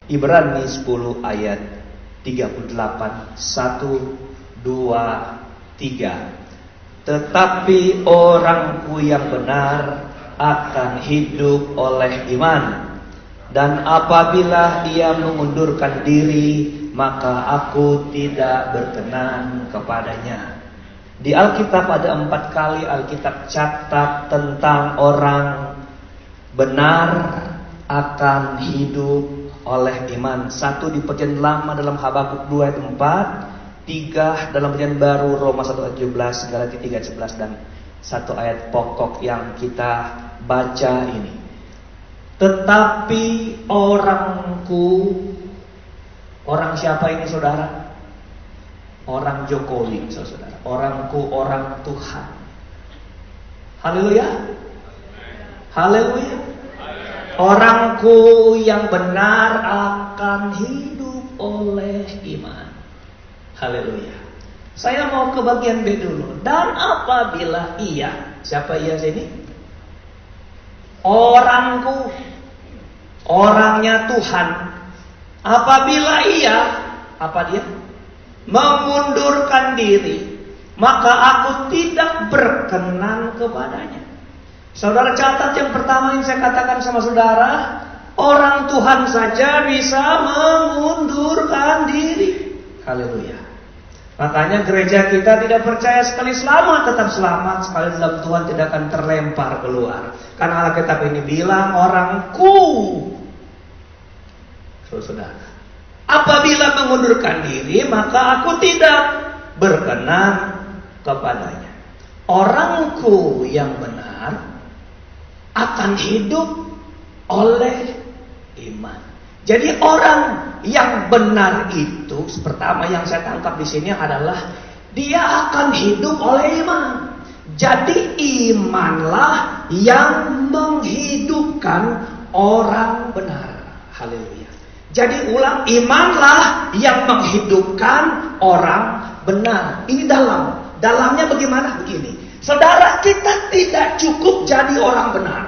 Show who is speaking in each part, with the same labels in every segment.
Speaker 1: Ibrani 10 ayat 38. 1, 2, 3. Tetapi orangku yang benar akan hidup oleh iman. Dan apabila ia mengundurkan diri, maka aku tidak berkenan kepadanya. Di Alkitab ada 4 kali Alkitab catat tentang orang benar akan hidup oleh iman. 1 di Perjanjian Lama dalam Habakuk 2 ayat 4, 3 dalam Perjanjian Baru Roma 1 ayat 17, Galatia 3 ayat 11, dan 1 ayat pokok yang kita baca ini. Tetapi orangku, orang siapa ini saudara? Orang Jokowi saudara. Orangku orang Tuhan. Haleluya. Haleluya. Orangku yang benar akan hidup oleh iman. Haleluya. Saya mau ke bagian B dulu. Dan apabila ia, siapa ia sini? Orangku, orangnya Tuhan. Apabila ia, apa dia? Mengundurkan diri, maka aku tidak berkenan kepadanya. Saudara catat yang pertama yang saya katakan sama saudara, orang Tuhan saja bisa mengundurkan diri. Haleluya. Makanya gereja kita tidak percaya sekali selamat tetap selamat, sekali dalam Tuhan tidak akan terlempar keluar. Karena Alkitab ini bilang orangku. Saudara, apabila mengundurkan diri, maka aku tidak berkenan kepadanya. Orangku yang benar akan hidup oleh iman. Jadi orang yang benar itu, pertama yang saya tangkap di sini adalah dia akan hidup oleh iman. Jadi imanlah yang menghidupkan orang benar. Haleluya. Jadi ulang, imanlah yang menghidupkan orang benar. Ini dalamnya bagaimana? Begini. Saudara, kita tidak cukup jadi orang benar.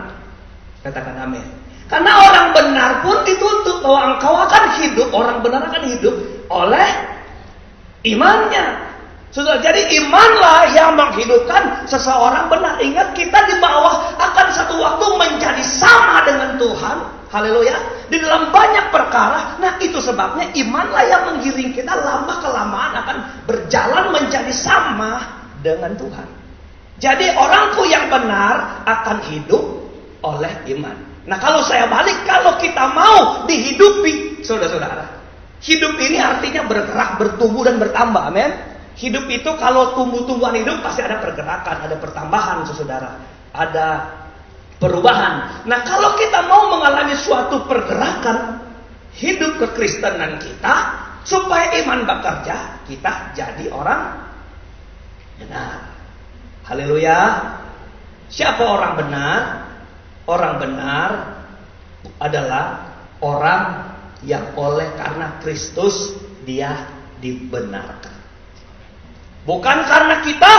Speaker 1: Katakan amin. Karena orang benar pun dituntut bahwa engkau akan hidup, orang benar akan hidup oleh imannya. Saudara, jadi imanlah yang menghidupkan seseorang benar. Ingat, kita di bawah akan satu waktu menjadi sama dengan Tuhan. Haleluya. Di dalam banyak perkara. Nah, itu sebabnya imanlah yang menggiring kita lama kelamaan akan berjalan menjadi sama dengan Tuhan. Jadi orangku yang benar akan hidup oleh iman. Nah, kalau saya balik, kalau kita mau dihidupi, saudara-saudara, hidup ini artinya bergerak, bertumbuh dan bertambah. Amin. Hidup itu kalau tumbuh-tumbuhan hidup pasti ada pergerakan, ada pertambahan, saudara, ada perubahan. Nah, kalau kita mau mengalami suatu pergerakan hidup kekristenan kita supaya iman bekerja, kita jadi orang benar. Haleluya. Siapa orang benar? Orang benar adalah orang yang oleh karena Kristus dia dibenarkan. Bukan karena kita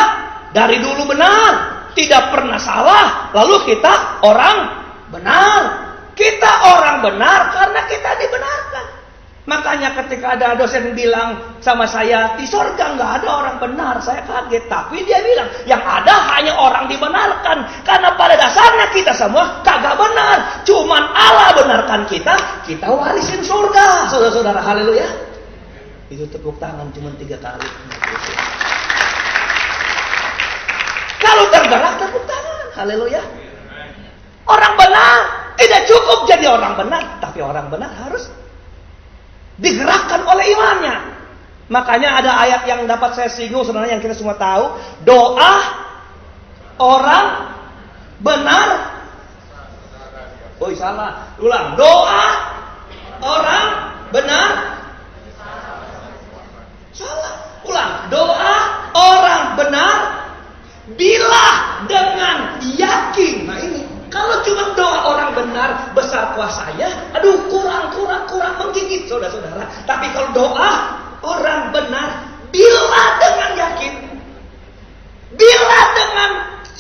Speaker 1: dari dulu benar, tidak pernah salah, lalu kita orang benar. Kita orang benar karena kita dibenarkan. Makanya ketika ada dosen bilang sama saya, di sorga nggak ada orang benar, saya kaget. Tapi dia bilang, yang ada hanya orang dibenarkan. Karena pada dasarnya kita semua kagak benar. Cuman Allah benarkan kita warisin surga. Saudara-saudara, haleluya. Itu tepuk tangan cuma 3 kali. Kalau tergerak tepuk tangan, haleluya. Orang benar tidak cukup jadi orang benar, tapi orang benar harus digerakkan oleh imannya. Makanya ada ayat yang dapat saya singgung sebenarnya yang kita semua tahu. Doa orang benar. Oh salah. Ulang. Doa orang benar. Salah. Ulang. Doa orang benar bila dengan yakin. Nah ini. Kalau cuma doa orang benar besar kuasanya, aduh kurang menggigit saudara-saudara. Tapi kalau doa orang benar bila dengan yakin, bila dengan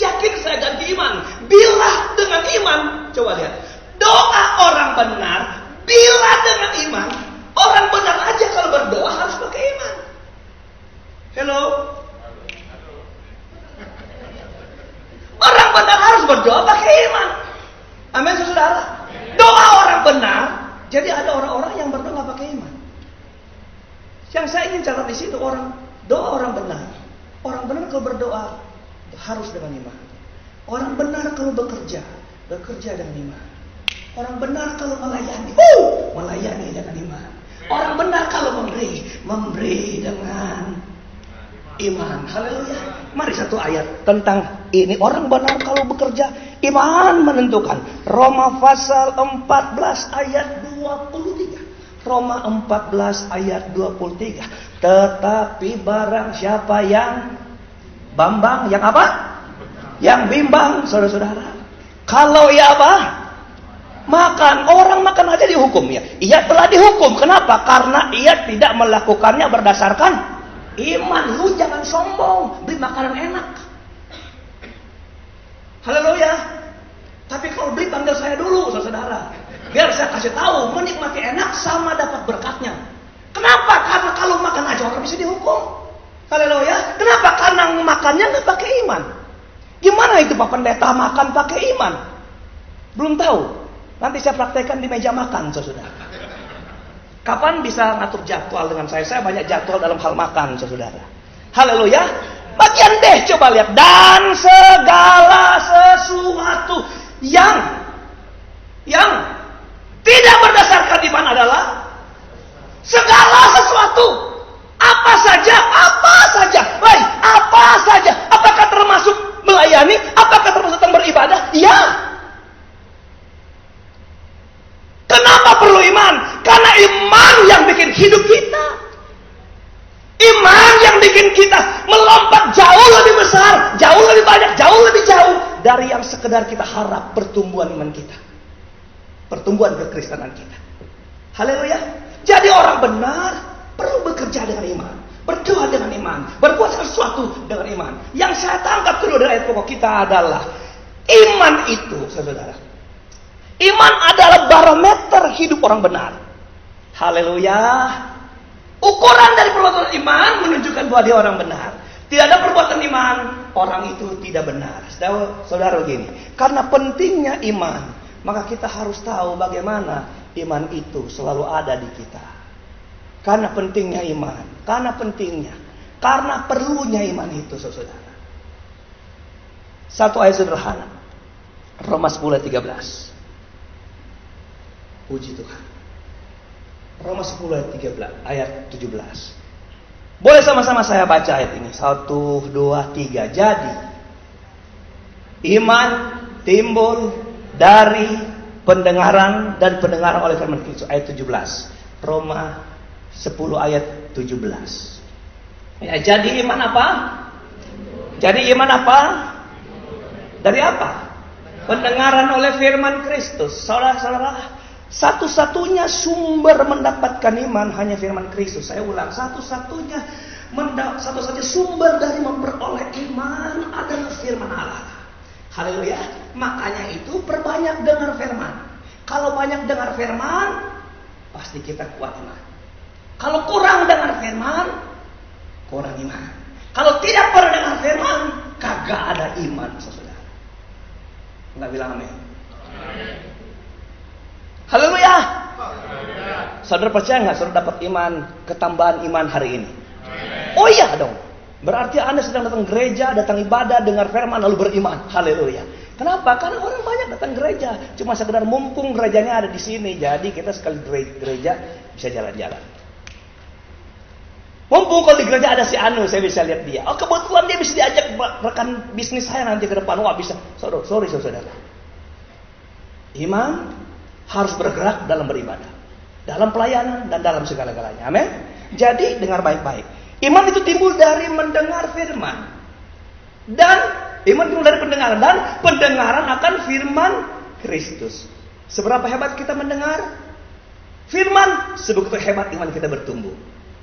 Speaker 1: yakin saya ganti iman, bila dengan iman. Coba lihat, doa orang benar bila dengan iman ada orang-orang yang berdoa nggak pakai iman. Yang saya ingin catat di situ doa orang benar. Orang benar kalau berdoa harus dengan iman. Orang benar kalau bekerja dengan iman. Orang benar kalau melayani dengan iman. Orang benar kalau memberi dengan iman. Haleluya. Mari satu ayat tentang ini. Orang benar kalau bekerja, iman menentukan. Roma pasal 14 ayat 23. Roma 14 ayat 23. Tetapi barang siapa yang bambang, yang apa? Yang bimbang, saudara-saudara. Kalau ya apa? Makan, orang makan aja dihukum ya. Ia telah dihukum. Kenapa? Karena ia tidak melakukannya berdasarkan iman. Lu jangan sombong, beli makanan enak. Haleluya. Tapi kalau beli panggil saya dulu, saudara. Biar saya kasih tahu, menikmati enak sama dapat berkatnya. Kenapa? Karena kalau makan aja orang bisa dihukum. Haleluya. Kenapa? Karena makannya nggak pakai iman. Gimana itu Pak Pendeta makan pakai iman? Belum tahu. Nanti saya praktekkan di meja makan, saudara. Kapan bisa ngatur jadwal dengan saya? Saya banyak jadwal dalam hal makan, saudara. Haleluya. Bagian deh, coba lihat. Dan segala sesuatu yang tidak berdasarkan iman adalah segala sesuatu. Apa saja. Baik, apa saja. Apakah termasuk melayani? Apakah termasuk beribadah? Ya. Kenapa perlu iman? Karena iman yang bikin hidup kita. Iman yang bikin kita melompat jauh lebih besar, jauh lebih banyak, jauh lebih jauh dari yang sekedar kita harap pertumbuhan iman kita. Pertumbuhan kekristenan kita. Haleluya. Jadi orang benar perlu bekerja dengan iman, berdoa dengan iman, berbuat sesuatu dengan iman. Yang saya tangkap kedua dari ayat pokok kita adalah iman itu, saudara. Iman adalah barometer hidup orang benar. Haleluya. Ukuran dari perbuatan iman menunjukkan bahwa dia orang benar. Tidak ada perbuatan iman, orang itu tidak benar. Saudara begini, karena pentingnya iman, maka kita harus tahu bagaimana iman itu selalu ada di kita. Karena pentingnya iman, karena perlunya iman itu, saudara. Satu ayat sederhana. Roma 10:13. Puji Tuhan. Roma 10 ayat 17. Boleh sama-sama saya baca ayat ini. 1, 2, 3. Jadi iman timbul dari pendengaran dan pendengaran oleh firman Kristus. Ayat 17. Roma 10 ayat 17. Ya, jadi iman apa? Jadi iman apa? Dari apa? Pendengaran oleh firman Kristus. Saudara-saudara, satu-satunya sumber mendapatkan iman hanya firman Kristus. Saya ulang, satu-satunya sumber dari memperoleh iman adalah firman Allah. Haleluya. Makanya itu perbanyak dengar firman. Kalau banyak dengar firman, pasti kita kuat iman. Kalau kurang dengar firman, kurang iman. Kalau tidak pernah dengar firman, kagak ada iman, saudara. Enggak bilang amin. Haleluya. Saudara percaya nggak saudara dapat iman, ketambahan iman hari ini? Oh iya dong. Berarti Anda sedang datang gereja, datang ibadah, dengar firman lalu beriman. Haleluya. Kenapa? Karena orang banyak datang gereja, cuma sekedar mumpung gerejanya ada di sini. Jadi kita sekali gereja bisa jalan-jalan. Mumpung kalau di gereja ada si Anu, saya bisa lihat dia. Oh kebetulan dia bisa diajak rekan bisnis saya nanti ke depan. Wah bisa. Sorry saudara. Iman harus bergerak dalam beribadah, dalam pelayanan dan dalam segala-galanya. Amin. Jadi dengar baik-baik. Iman itu timbul dari mendengar firman. Dan iman timbul dari pendengaran, dan pendengaran akan firman Kristus. Seberapa hebat kita mendengar firman, sebegitu hebat iman kita bertumbuh.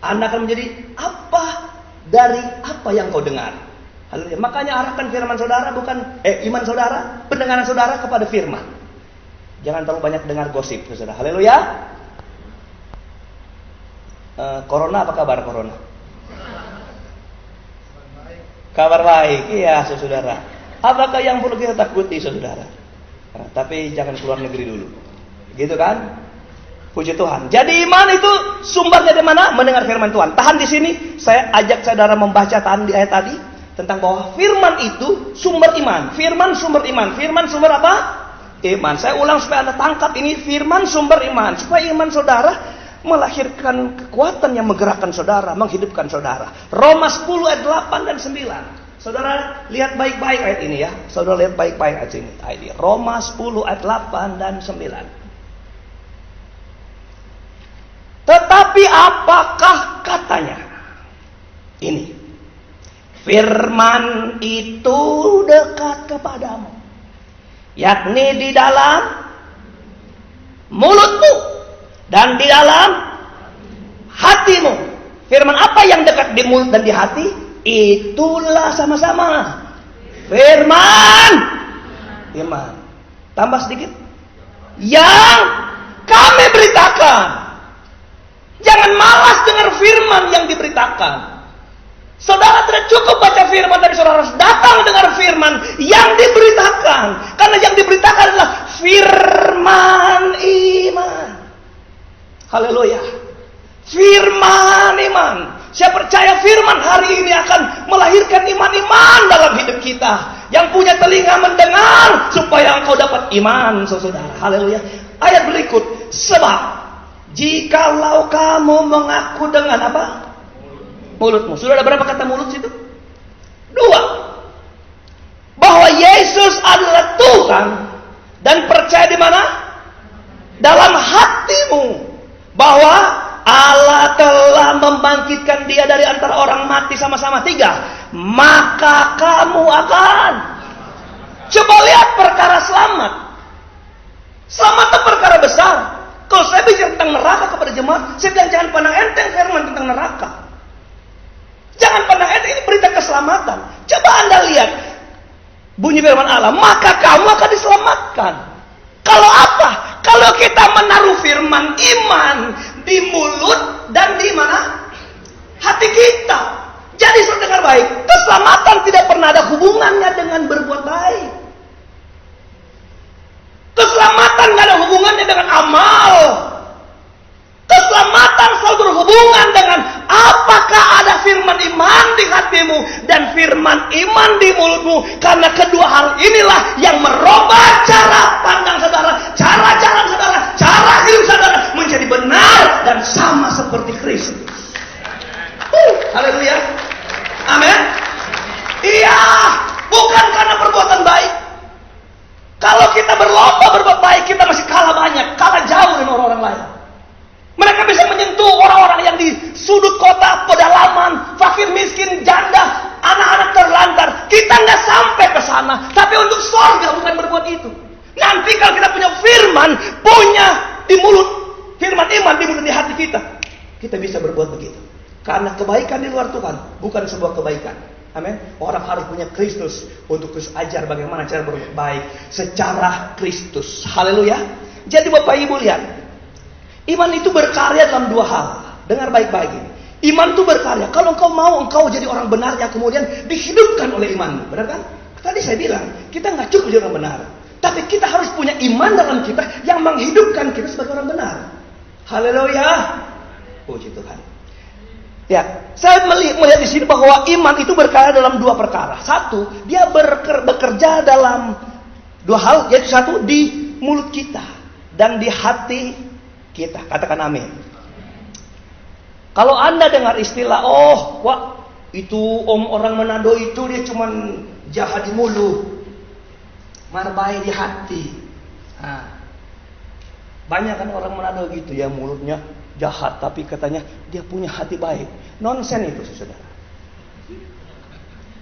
Speaker 1: Anda akan menjadi apa dari apa yang kau dengar. Haleluya. Makanya arahkan firman saudara iman saudara, pendengaran saudara kepada firman. Jangan terlalu banyak dengar gosip, saudara. Haleluya. Corona apa kabar corona? Kabar baik. Iya, saudara. Apakah yang perlu kita takuti, saudara? Tapi jangan keluar negeri dulu. Gitu kan? Puji Tuhan. Jadi iman itu sumbernya di mana? Mendengar firman Tuhan. Tahan di sini, saya ajak saudara membaca tahan di ayat tadi tentang bahwa firman itu sumber iman. Firman sumber iman. Firman sumber apa? Iman. Saya ulang supaya Anda tangkap ini, firman sumber iman. Supaya iman saudara melahirkan kekuatan yang menggerakkan saudara, menghidupkan saudara. Roma 10 ayat 8 dan 9. Saudara lihat baik-baik ayat ini ya. Saudara lihat baik-baik ayat ini. Roma 10 ayat 8 dan 9. Tetapi apakah katanya? Ini. Firman itu dekat kepadamu. Yakni di dalam mulutmu dan di dalam hatimu. Firman apa yang dekat di mulut dan di hati? Itulah sama-sama firman. Iman. Tambah sedikit. Yang kami beritakan. Jangan malas dengar firman yang diberitakan. Saudara tidak cukup baca firman, tapi saudara harus datang dengar firman yang diberitakan. Karena yang diberitakan adalah firman iman. Haleluya. Firman iman. Saya percaya firman hari ini akan melahirkan iman-iman dalam hidup kita. Yang punya telinga mendengar supaya engkau dapat iman, saudara. Haleluya. Ayat berikut. Sebab jikalau kamu mengaku dengan apa? Mulutmu. Sudah ada berapa kata mulut situ? 2. Bahwa Yesus adalah Tuhan dan percaya di mana? Dalam hatimu bahwa Allah telah membangkitkan dia dari antara orang mati sama-sama. 3. Maka kamu akan. Coba lihat perkara selamat. Selamat itu perkara besar. Kalau saya bicara tentang neraka kepada jemaat, saya bilang jangan pandang enteng firman tentang neraka. Jangan pandang enteng, ini berita keselamatan. Coba Anda lihat bunyi firman Allah, maka kamu akan diselamatkan. Kalau apa? Kalau kita menaruh firman iman di mulut dan di mana? Hati kita. Jadi saudara dengar baik, keselamatan tidak pernah ada hubungannya dengan berbuat baik. Keselamatan tidak ada hubungannya dengan amal. Keselamatan selalu berhubungan dengan apakah ada firman iman di hatimu dan firman iman di mulutmu. Karena kedua hal inilah yang merubah cara pandang saudara, cara jalan saudara, cara hidup saudara menjadi benar dan sama seperti Kristus. Haleluya. Amin. Iya, bukan karena perbuatan baik. Kalau kita berlomba berbuat baik, kita masih kalah banyak, kalah jauh dengan orang-orang lain. Mereka bisa menyentuh orang-orang yang di sudut kota, pedalaman, fakir miskin, janda, anak-anak terlantar. Kita nggak sampai ke sana, tapi untuk surga bukan berbuat itu. Nanti kalau kita punya firman, punya di mulut, firman iman di mulut di hati kita, kita bisa berbuat begitu. Karena kebaikan di luar Tuhan bukan sebuah kebaikan. Amin. Orang harus punya Kristus untuk terus ajar bagaimana cara berbuat baik secara Kristus. Haleluya. Jadi Bapak Ibu lihat, iman itu berkarya dalam 2 hal. Dengar baik-baik ini. Iman itu berkarya. Kalau engkau mau engkau jadi orang benar yang kemudian dihidupkan oleh imanmu, benar kan? Tadi saya bilang kita nggak cukup jadi orang benar, tapi kita harus punya iman dalam kita yang menghidupkan kita sebagai orang benar. Haleluya. Puji Tuhan. Ya, saya melihat di sini bahwa iman itu berkarya dalam 2 perkara. 1, dia bekerja dalam 2 hal, yaitu 1 di mulut kita dan di hati kita. Katakan amin. Kalau Anda dengar istilah, itu orang Manado itu dia cuman jahat di mulut, marbai di hati. Nah, banyak kan orang Manado gitu ya, mulutnya jahat tapi katanya dia punya hati baik. Nonsen itu saudara.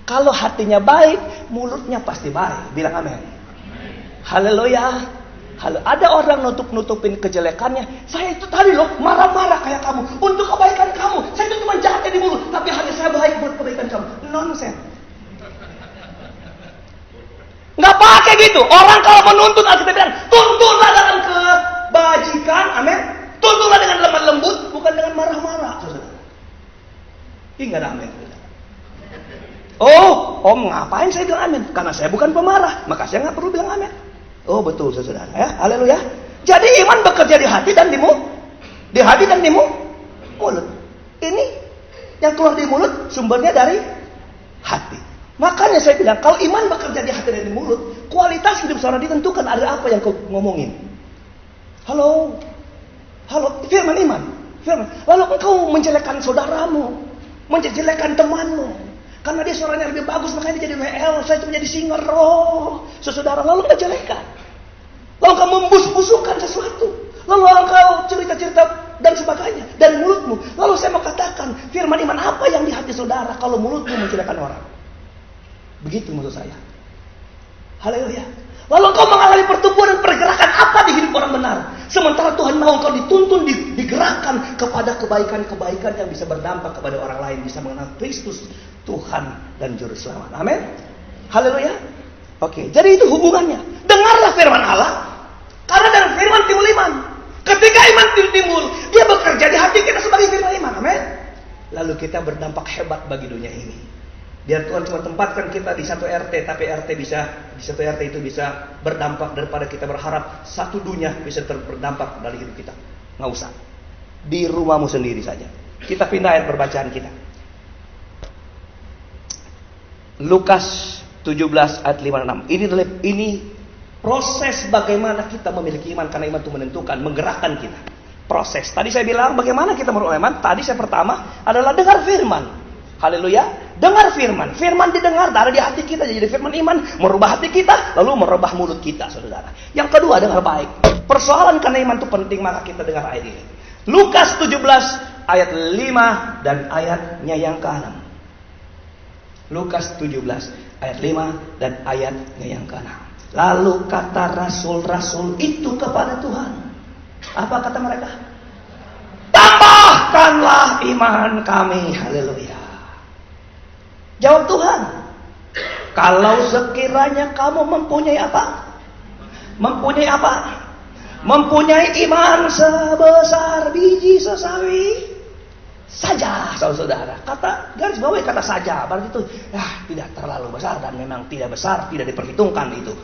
Speaker 1: Kalau hatinya baik, mulutnya pasti baik. Bilang amin. Haleluya. Ada orang nutup-nutupin kejelekannya. Saya itu tadi loh marah-marah kayak kamu untuk kebaikan kamu. Saya itu cuma jahatnya di mulut, tapi hati saya baik buat kebaikan kamu. Nonsen. Nggak pakai gitu. Orang kalau menuntut, Alkitab bilang tuntunlah dalam kebajikan. Amin. Tuntunlah dengan lemah lembut, bukan dengan marah-marah. Ini nggak ada amin. Om ngapain saya bilang amin? Karena saya bukan pemarah, maka saya nggak perlu bilang amin. Oh betul saudara ya, haleluya. Jadi iman bekerja di hati dan di Di hati dan di mulut. Ini yang keluar di mulut sumbernya dari hati. Makanya saya bilang, kalau iman bekerja di hati dan di mulut, kualitas hidup seorang ditentukan ada apa yang kau ngomongin. Halo, firman iman. Firman. Lalu engkau menjelekkan saudaramu, menjelekkan temanmu, karena dia suaranya lebih bagus, makanya dia jadi WL, saya cuma jadi singer. Sesaudara, lalu engkau jelekan. Lalu engkau membusuk-busukkan sesuatu. Lalu engkau cerita-cerita dan sebagainya dari mulutmu. Lalu saya mau katakan, firman iman apa yang di hati saudara kalau mulutmu menjelekkan orang? Begitu maksud saya. Haleluya. Lalu engkau mengalami pertumbuhan dan pergerakan apa di hidup orang benar? Sementara Tuhan mau engkau dituntun, digerakkan kepada kebaikan-kebaikan yang bisa berdampak kepada orang lain, bisa mengenal Kristus, Tuhan dan Juru Selamat. Amin. Haleluya. Oke, jadi itu hubungannya. Dengarlah firman Allah, karena dari firman timbul iman. Ketika iman timbul, dia bekerja di hati kita sebagai firman iman. Amin. Lalu kita berdampak hebat bagi dunia ini. Biar Tuhan cuma tempatkan kita di satu RT, tapi RT bisa di satu RT itu bisa berdampak daripada kita berharap satu dunia bisa berdampak dari hidup kita. Nggak usah. Di rumahmu sendiri saja. Kita pindah ayat perbacaan kita. Lukas 17 ayat 5-6. Ini proses bagaimana kita memiliki iman, karena iman itu menentukan, menggerakkan kita. Proses. Tadi saya bilang bagaimana kita merubah iman. Tadi saya pertama adalah dengar firman. Haleluya. Dengar firman. Firman didengar, ada di hati kita. Jadi firman iman merubah hati kita, lalu merubah mulut kita, saudara. Yang kedua, dengar baik. Persoalan karena iman itu penting, maka kita dengar ayat ini. Lukas 17 ayat 5 dan ayatnya yang ke-6. Lukas 17 ayat 5 dan ayatnya yang ke-6. Lalu kata rasul-rasul itu kepada Tuhan. Apa kata mereka? Tambahkanlah iman kami. Haleluya. Jawab Tuhan, kalau sekiranya kamu mempunyai apa? Mempunyai apa? Mempunyai iman sebesar biji sesawi saja, saudara. Kata garis bawahi kata saja, berarti itu tidak terlalu besar dan memang tidak besar, tidak diperhitungkan itu.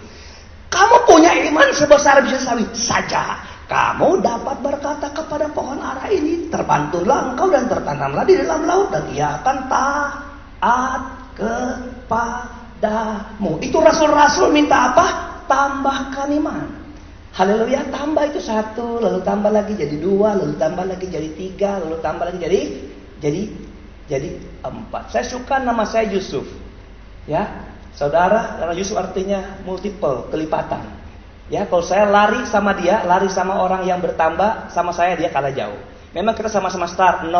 Speaker 1: Kamu punya iman sebesar biji sesawi saja, kamu dapat berkata kepada pohon ara ini, terbantunlah engkau dan tertanamlah di dalam laut, dan ia akan taat kepadamu. Itu rasul-rasul minta apa? Tambahkan iman. Haleluya. Tambah itu 1, lalu tambah lagi jadi 2, lalu tambah lagi jadi 3, lalu tambah lagi jadi 4. Saya suka nama saya Yusuf. Ya, saudara, karena Yusuf artinya multiple, kelipatan. Ya, kalau saya lari sama dia, lari sama orang yang bertambah, sama saya dia kalah jauh. Memang kita sama-sama start 0.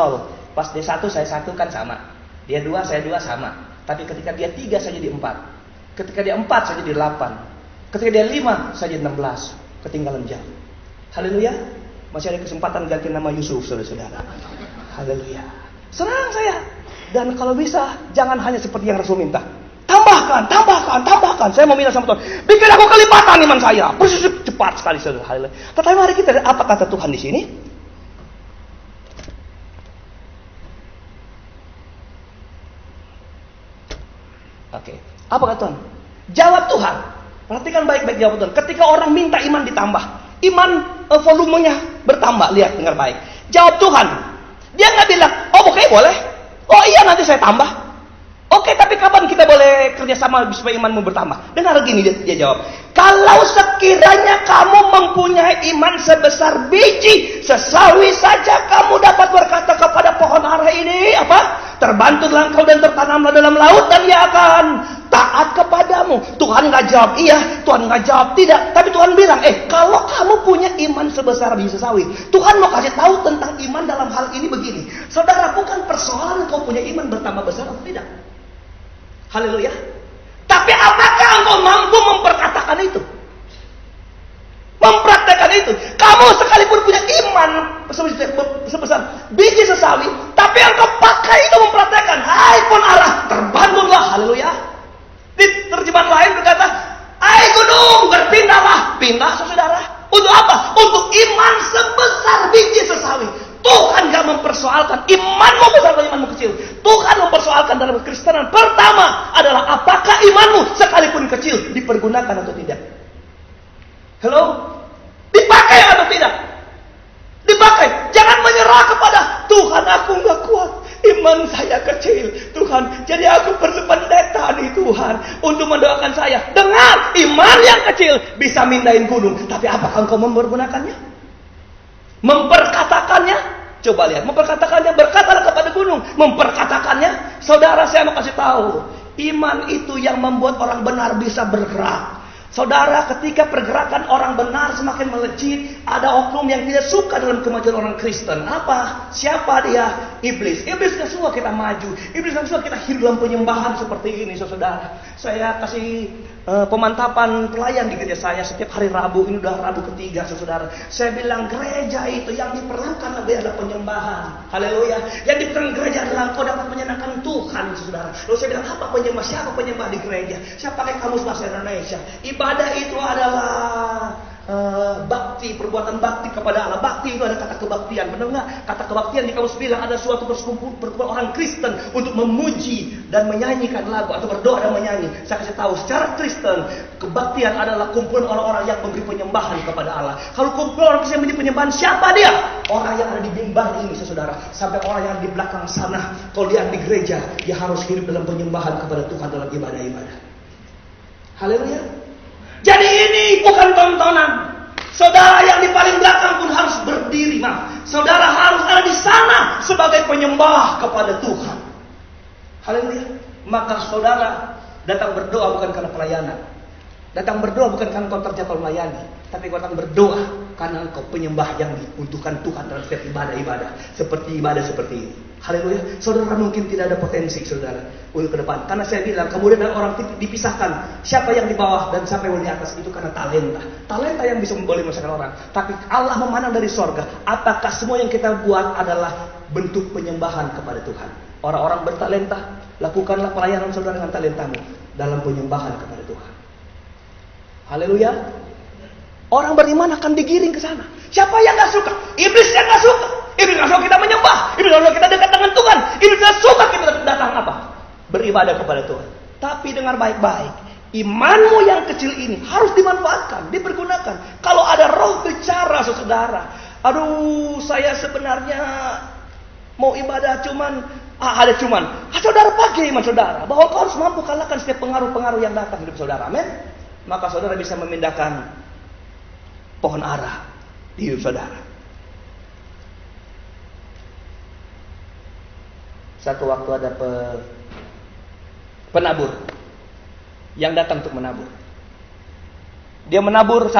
Speaker 1: Pas dia 1, saya 1 kan sama. Dia 2, saya 2 sama. Tapi ketika dia 3, saya jadi 4. Ketika dia 4, saya jadi 8. Ketika dia 5, saya jadi 16. Ketinggalan jauh. Haleluya. Masih ada kesempatan ganti nama Yusuf, saudara-saudara. Haleluya. Senang saya. Dan kalau bisa, jangan hanya seperti yang Rasul minta. Tambahkan. Saya mau minta sama Tuhan. Bikin aku kelipatan iman saya. Persis cepat sekali, saudara. Haleluya. Tetapi mari kita lihat apa kata Tuhan di sini. Oke. Apa kata Tuhan? Jawab Tuhan. Perhatikan baik-baik jawab Tuhan. Ketika orang minta iman ditambah, iman volumenya bertambah. Lihat, dengar baik. Jawab Tuhan. Dia nggak bilang, oke boleh. Oh iya nanti saya tambah. Oke, tapi kapan kita boleh kerjasama supaya imanmu bertambah? Dengar gini dia jawab. Kalau sekiranya kamu mempunyai iman sebesar biji sesawi saja, kamu dapat berkata kepada pohon ara ini apa? Terbantulah engkau dan tertanamlah dalam laut, dan ia akan taat kepadamu. Tuhan nggak jawab iya, Tuhan nggak jawab tidak, tapi Tuhan bilang, kalau kamu punya iman sebesar biji sesawi, Tuhan mau kasih tahu tentang iman dalam hal ini begini. Saudara, bukan persoalan kau punya iman bertambah besar atau tidak. Haleluya. Tapi apakah engkau mampu memperkatakan itu? Mempraktekkan itu. Kamu sekalipun punya iman sebesar biji sesawi, tapi engkau pakai itu mempraktekkan. Hai pohon ara, terbangunlah. Haleluya. Di terjemahan lain berkata, hai gunung, berpindahlah. Pindah, saudara. Untuk apa? Untuk iman sebesar biji sesawi. Tuhan gak mempersoalkan imanmu besar atau imanmu kecil. Tuhan mempersoalkan dalam kekristenan pertama adalah apakah imanmu sekalipun kecil dipergunakan atau tidak. Hello? Dipakai atau tidak? Dipakai. Jangan iman saya kecil, Tuhan. Jadi aku perlu pendeta nih Tuhan untuk mendoakan saya. Dengar, iman yang kecil bisa mindahin gunung. Tapi apakah engkau mempergunakannya? Memperkatakannya? Coba lihat, memperkatakannya, berkatalah kepada gunung. Memperkatakannya, saudara saya mau kasih tahu. Iman itu yang membuat orang benar bisa bergerak. Saudara, ketika pergerakan orang benar semakin melejit, ada oknum yang tidak suka dalam kemajuan orang Kristen. Apa? Siapa dia? Iblis. Iblis gak suka kita maju. Iblis gak suka kita hidup dalam penyembahan seperti ini, saudara. Saya kasih pemantapan pelayan di gereja saya setiap hari Rabu. Ini udah Rabu ketiga, saudara. Saya bilang gereja itu yang diperlukan adalah penyembahan. Haleluya. Yang diperlukan gereja adalah kau dapat menyenangkan Tuhan, saudara. Lalu saya bilang, apa penyembah? Siapa penyembah di gereja? Saya pakai kamus bahasa Indonesia. Ibadah itu adalah bakti, perbuatan bakti kepada Allah. Bakti itu ada kata kebaktian, benar nggak? Kata kebaktian di kamus bilang ada suatu perkumpulan orang Kristen untuk memuji dan menyanyikan lagu atau berdoa dan menyanyi. Saya kasih tahu, secara Kristen kebaktian adalah kumpulan orang-orang yang memberi penyembahan kepada Allah. Kalau kumpulan orang Kristen memberi penyembahan, siapa dia? Orang yang ada di mimbar ini, saudara. Sampai orang yang di belakang sana, kalau dia di gereja, dia harus hidup dalam penyembahan kepada Tuhan dalam ibadah-ibadah. Haleluya. Jadi ini bukan tontonan. Saudara yang di paling belakang pun harus berdiri. Saudara harus ada di sana sebagai penyembah kepada Tuhan. Haleluya. Maka saudara datang berdoa bukan karena pelayanan. Datang berdoa bukan karena kau terjatuh melayani. Tapi kau datang berdoa karena engkau penyembah yang dibutuhkan Tuhan dalam setiap ibadah-ibadah. Seperti ibadah seperti ini. Haleluya. Saudara mungkin tidak ada potensi, saudara, untuk ke depan. Karena saya bilang, kemudian ada orang dipisahkan. Siapa yang di bawah dan siapa yang di atas itu karena talenta. Talenta yang bisa boleh menyelesaikan orang. Tapi Allah memandang dari sorga. Apakah semua yang kita buat adalah bentuk penyembahan kepada Tuhan? Orang-orang bertalenta, lakukanlah pelayanan saudara dengan talentamu dalam penyembahan kepada Tuhan. Haleluya. Orang beriman akan digiring ke sana. Siapa yang gak suka? Iblis yang gak suka. Iblis gak suka kita menyembah. Iblis gak suka kita dekat dengan Tuhan. Iblis gak suka kita datang apa? Beribadah kepada Tuhan. Tapi dengar baik-baik. Imanmu yang kecil ini harus dimanfaatkan, dipergunakan. Kalau ada roh bicara, saudara. Aduh, saya sebenarnya mau ibadah ada cuman. Saudara pakai iman saudara. Bahwa kau harus mampu kalahkan setiap pengaruh-pengaruh yang datang hidup saudara. Amin. Maka saudara bisa memindahkan pohon ara di hidup saudara. Satu waktu ada penabur yang datang untuk menabur. Dia menabur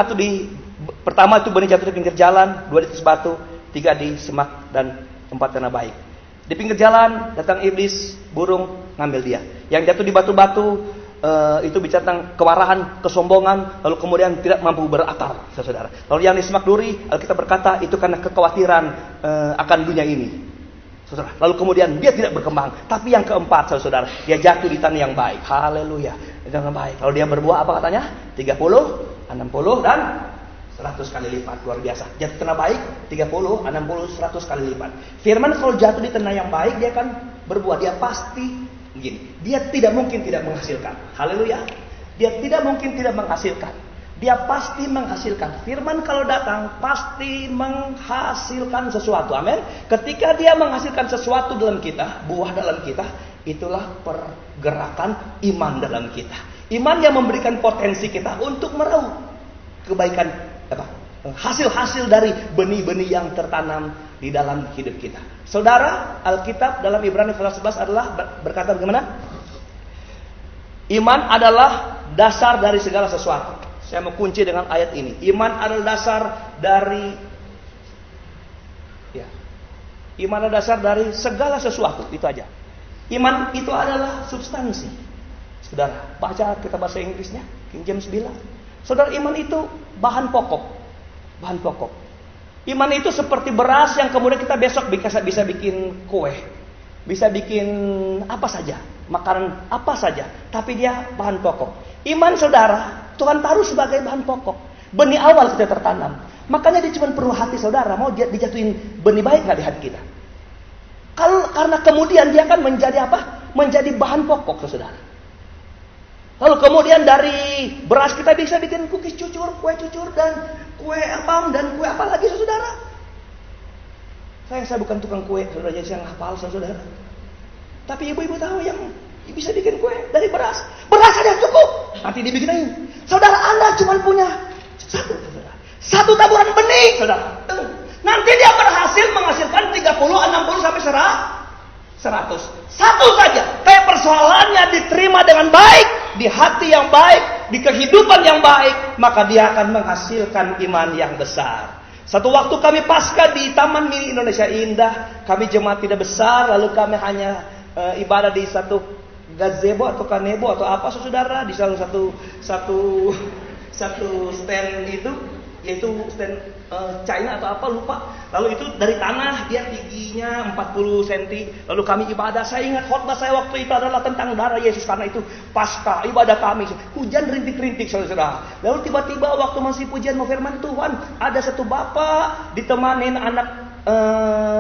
Speaker 1: pertama itu benih jatuh di pinggir jalan, 2 di atas batu, 3 di semak dan 4 tanah baik. Di pinggir jalan datang iblis, burung ngambil dia. Yang jatuh di batu-batu itu bicara tentang kemarahan, kesombongan, lalu kemudian tidak mampu berakar, saudara. Lalu yang di semak duri, Alkitab berkata itu karena kekhawatiran akan dunia ini, saudara. Lalu kemudian dia tidak berkembang. Tapi yang keempat, saudara, dia jatuh di tanah yang baik. Haleluya, yang baik. Lalu dia berbuah apa katanya? 30, 60 dan 100 kali lipat. Luar biasa. Jatuh tanah baik 30, 60, 100 kali lipat. Firman kalau jatuh di tanah yang baik, dia akan berbuah. Dia pasti begini, dia tidak mungkin tidak menghasilkan. Haleluya. Dia tidak mungkin tidak menghasilkan. Dia pasti menghasilkan. Firman kalau datang pasti menghasilkan sesuatu. Amin. Ketika dia menghasilkan sesuatu dalam kita, buah dalam kita, itulah pergerakan iman dalam kita. Iman yang memberikan potensi kita untuk meraup kebaikan, hasil-hasil dari benih-benih yang tertanam di dalam hidup kita. Saudara, Alkitab dalam Ibrani pasal 11 adalah berkata bagaimana? Iman adalah dasar dari segala sesuatu. Saya mau kunci dengan ayat ini. Iman adalah dasar dari iman adalah dasar dari segala sesuatu. Itu aja. Iman itu adalah substansi. Saudara, baca kita bahasa Inggrisnya, King James bilang. Saudara, iman itu bahan pokok. Bahan pokok. Iman itu seperti beras yang kemudian kita besok bisa bikin kue. Bisa bikin apa saja. Makanan apa saja. Tapi dia bahan pokok. Iman saudara, Tuhan taruh sebagai bahan pokok. Benih awal kita tertanam. Makanya dia cuma perlu hati saudara. Mau dijatuhin benih baik gak di hati kita? Karena kemudian dia akan menjadi apa? Menjadi bahan pokok saudara. Lalu kemudian dari beras kita bisa bikin kukis cucur, kue cucur, dan kue apam, dan kue apa lagi saudara? Saya bukan tukang kue, saudara, jadi saya hafal saudara. Tapi ibu-ibu tahu yang bisa bikin kue dari beras. Beras ada cukup. Nanti dibikinin. Saudara Anda cuma punya satu taburan benih, saudara. Nanti dia berhasil menghasilkan 30, 60 sampai 100. Satu saja. Kayak persoalannya diterima dengan baik, di hati yang baik, di kehidupan yang baik, maka dia akan menghasilkan iman yang besar. Satu waktu kami pasca di Taman Mini Indonesia Indah, kami jemaat tidak besar, lalu kami hanya ibadah di satu gazebo atau kanebo atau apa, saudara, di salah satu stand itu, yaitu stand China atau apa lupa. Lalu itu dari tanah, dia tingginya 40 cm. Lalu kami ibadah. Saya ingat khotbah saya waktu itu adalah tentang darah Yesus, karena itu pasca ibadah kami. Hujan rintik-rintik, saudara. Lalu tiba-tiba waktu masih pujian mau firman Tuhan, ada satu bapak ditemanin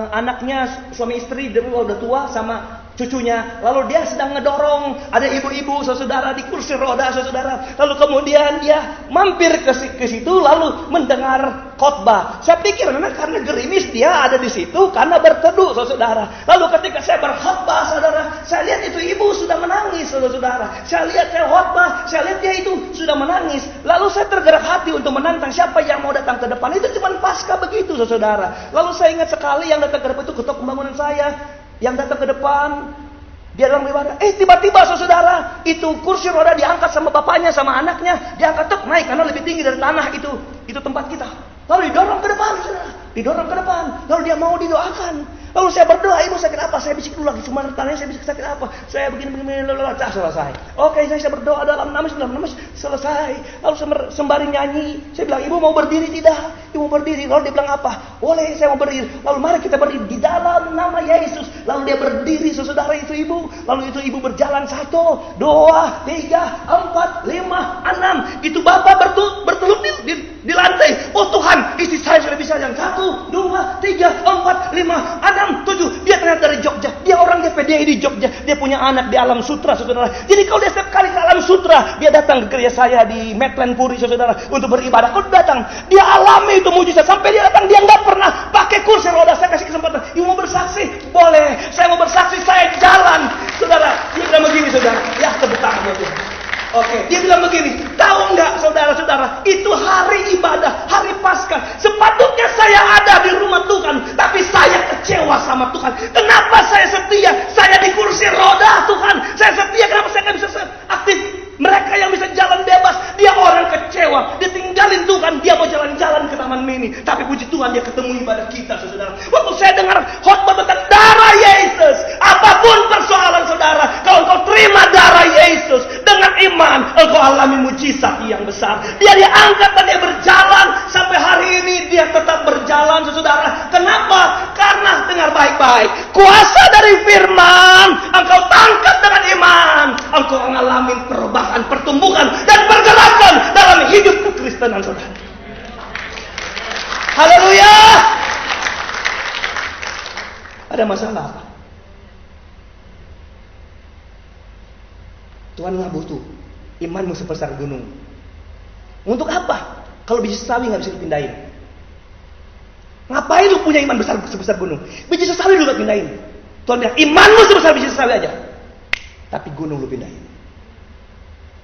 Speaker 1: anaknya, suami istri, dia udah tua, sama cucunya. Lalu dia sedang ngedorong, ada ibu-ibu saudara di kursi roda, saudara. Lalu kemudian dia mampir ke situ, lalu mendengar khotbah. Saya pikir memang karena gerimis dia ada di situ karena berteduh, saudara. Lalu ketika saya berkhotbah, saudara, saya lihat itu ibu sudah menangis, saudara. Saya lihat saya khotbah, saya lihat dia itu sudah menangis. Lalu saya tergerak hati untuk menantang siapa yang mau datang ke depan. Itu cuma pasca begitu, saudara. Lalu saya ingat sekali yang datang ke depan itu ketua pembangunan saya. Yang datang ke depan, dia dalam ibadah. Tiba-tiba saudara, itu kursi roda diangkat sama bapaknya, sama anaknya, diangkat naik karena lebih tinggi dari tanah itu tempat kita. Lalu didorong ke depan, saudara. Didorong ke depan. Lalu dia mau didoakan. Lalu saya berdoa, ibu sakit apa? Saya bisik dulu lagi, cuma tanya saya bisik sakit apa? Saya begini, selesai. Oke, saya berdoa dalam nama selesai. Lalu sembari nyanyi, saya bilang, ibu mau berdiri tidak? Ibu mau berdiri. Lalu dia bilang apa? Boleh, saya mau berdiri. Lalu mari kita berdiri di dalam nama Yesus. Lalu dia berdiri, saudara, itu ibu. Lalu itu ibu berjalan 1, 2, 3, 4, 5, 6. Itu bapak bertelup di lantai. Oh Tuhan, istri saya sudah bisa yang 1, 2, 3, 4, 5, 6, 7. Dia ternyata dari Jogja. Dia orang DPD di Jogja. Dia punya anak di Alam Sutra, saudara. Jadi kalau dia setiap kali ke Alam Sutra, dia datang ke gereja saya di Medland Puri, saudara, untuk beribadah. Kalau datang, dia alami itu mujizat. Sampai dia datang, dia nggak pernah pakai kursi roda. Saya kasih kesempatan. Ibu mau bersaksi? Boleh. Saya mau bersaksi. Saya jalan, saudara. Dia bilang begini, saudara. Ya, tepuk tangan buat Tuhan. Oke, dia bilang begini, tahu nggak saudara-saudara, itu hari ibadah, hari Paskah. Sepatutnya saya ada di rumah Tuhan, tapi saya kecewa sama Tuhan. Kenapa saya setia? Saya di kursi roda, Tuhan. Saya setia, kenapa saya nggak bisa aktif? Mereka yang bisa jalan bebas, dia orang kecewa. Dia tinggalin Tuhan, dia mau jalan-jalan ke Taman Mini. Tapi puji Tuhan, dia ketemu ibadah kita, saudara. Waktu saya dengar khotbah tentang darah Yesus, apapun persoalan saudara, kalau engkau terima darah Yesus dengan iman, engkau alami mujizat yang besar. Dia diangkat dan dia berjalan sampai hari ini, dia tetap berjalan, saudara. Kenapa? Karena dengar baik-baik, kuasa dari firman engkau tangkap dengan iman, engkau mengalami perubahan, pertumbuhan dan pergerakan dalam hidup kekristenan, saudara. Haleluya. Ada masalah apa? Tuhan nggak butuh imanmu sebesar gunung. Untuk apa? Kalau biji sawi nggak bisa dipindahin. Ngapain lu punya iman besar sebesar gunung? Biji sawi lu nggak pindahin. Tuhan bilang imanmu sebesar biji sawi aja, tapi gunung lu pindahin.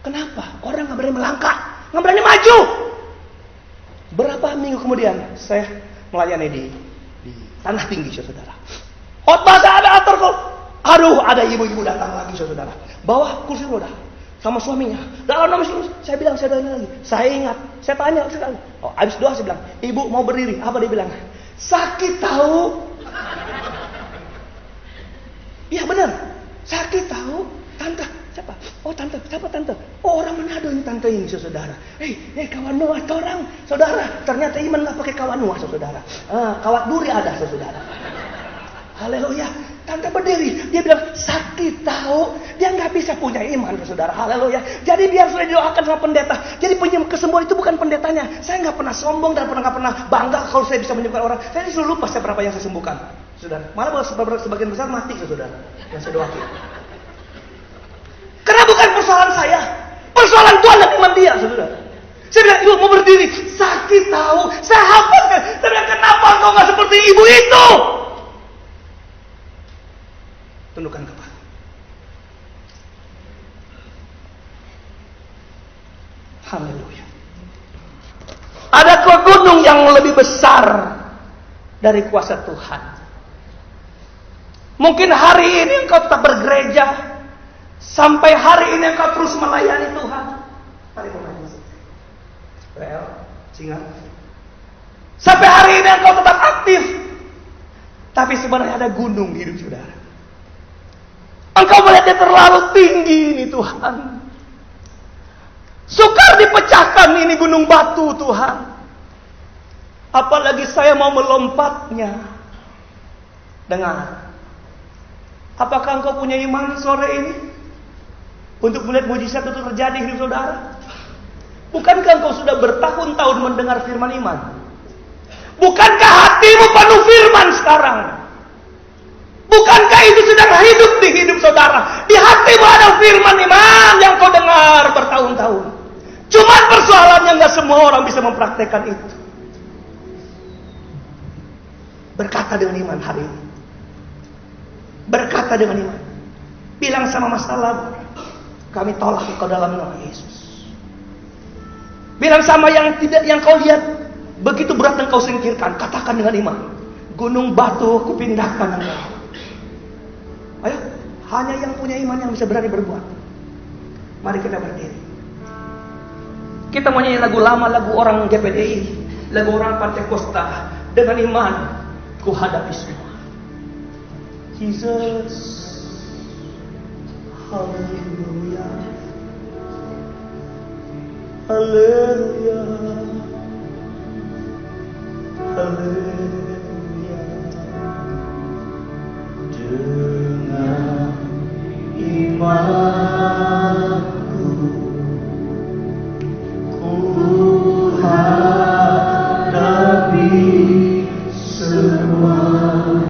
Speaker 1: Kenapa? Orang nggak berani melangkah, nggak berani maju. Berapa minggu kemudian saya melayani di Tanah Tinggi, saudara. Khotbah saya ada atur kok. Aduh, ada ibu-ibu datang lagi, saudara. Bawa kursi roda sama suaminya. Dalam nama Yesus, saya bilang saya doain lagi. Saya ingat, saya tanya sekali. Oh, habis doa saya bilang, ibu mau berdiri. Apa dia bilang? Sakit tahu. Iya benar, sakit tahu. Tante, siapa? Oh tante, siapa tante? Oh orang Manado ini tante ini, saudara. Kawan Noah, orang, saudara. Ternyata iman nggak pakai kawan Noah, saudara. Kawat duri ada, saudara. Haleluya. Tante berdiri, dia bilang sakit tahu. Dia nggak bisa punya iman, saudara. Haleluya. Jadi biar sudah didoakan sama pendeta. Jadi kesembuhan itu bukan pendetanya. Saya nggak pernah sombong dan nggak pernah bangga kalau saya bisa menyembuhkan orang. Saya selalu lupa berapa yang saya sembuhkan, saudara. Malah sebagian besar mati, saudara. Yang saya doakan. Karena bukan persoalan saya, persoalan Tuhan dan iman dia, saudara. Saya bilang ibu mau berdiri, sakit tahu. Saya hafalkan. Saya bilang kenapa engkau nggak seperti ibu itu? Tundukkan kepala. Haleluya. Ada gunung yang lebih besar dari kuasa Tuhan. Mungkin hari ini engkau tetap bergereja, sampai hari ini engkau terus melayani Tuhan. Mari melayani. Well, singa. Sampai hari ini engkau tetap aktif, tapi sebenarnya ada gunung di hidup saudara. Engkau melihatnya terlalu tinggi ini Tuhan. Sukar dipecahkan ini gunung batu Tuhan. Apalagi saya mau melompatnya. Dengar. Apakah engkau punya iman sore ini? Untuk melihat mujizat itu terjadi di hidup saudara? Bukankah engkau sudah bertahun-tahun mendengar firman iman? Bukankah hatimu penuh firman sekarang? Bukankah itu sedang hidup di hidup saudara? Di hatimu ada firman iman yang kau dengar bertahun-tahun. Cuman persoalannya nggak semua orang bisa mempraktekkan itu. Berkata dengan iman hari ini. Berkata dengan iman. Bilang sama masalah, kami tolak engkau dalam nama Yesus. Bilang sama yang kau lihat begitu berat yang kau singkirkan, katakan dengan iman. Gunung batu kupindahkan engkau. Ayo, hanya yang punya iman yang bisa berani berbuat. Mari kita berdiri. Kita mau nyanyi lagu lama, lagu orang GPDI, lagu orang Pantekosta. Dengan iman, ku hadapi semua. Jesus, haleluya, haleluya, haleluya.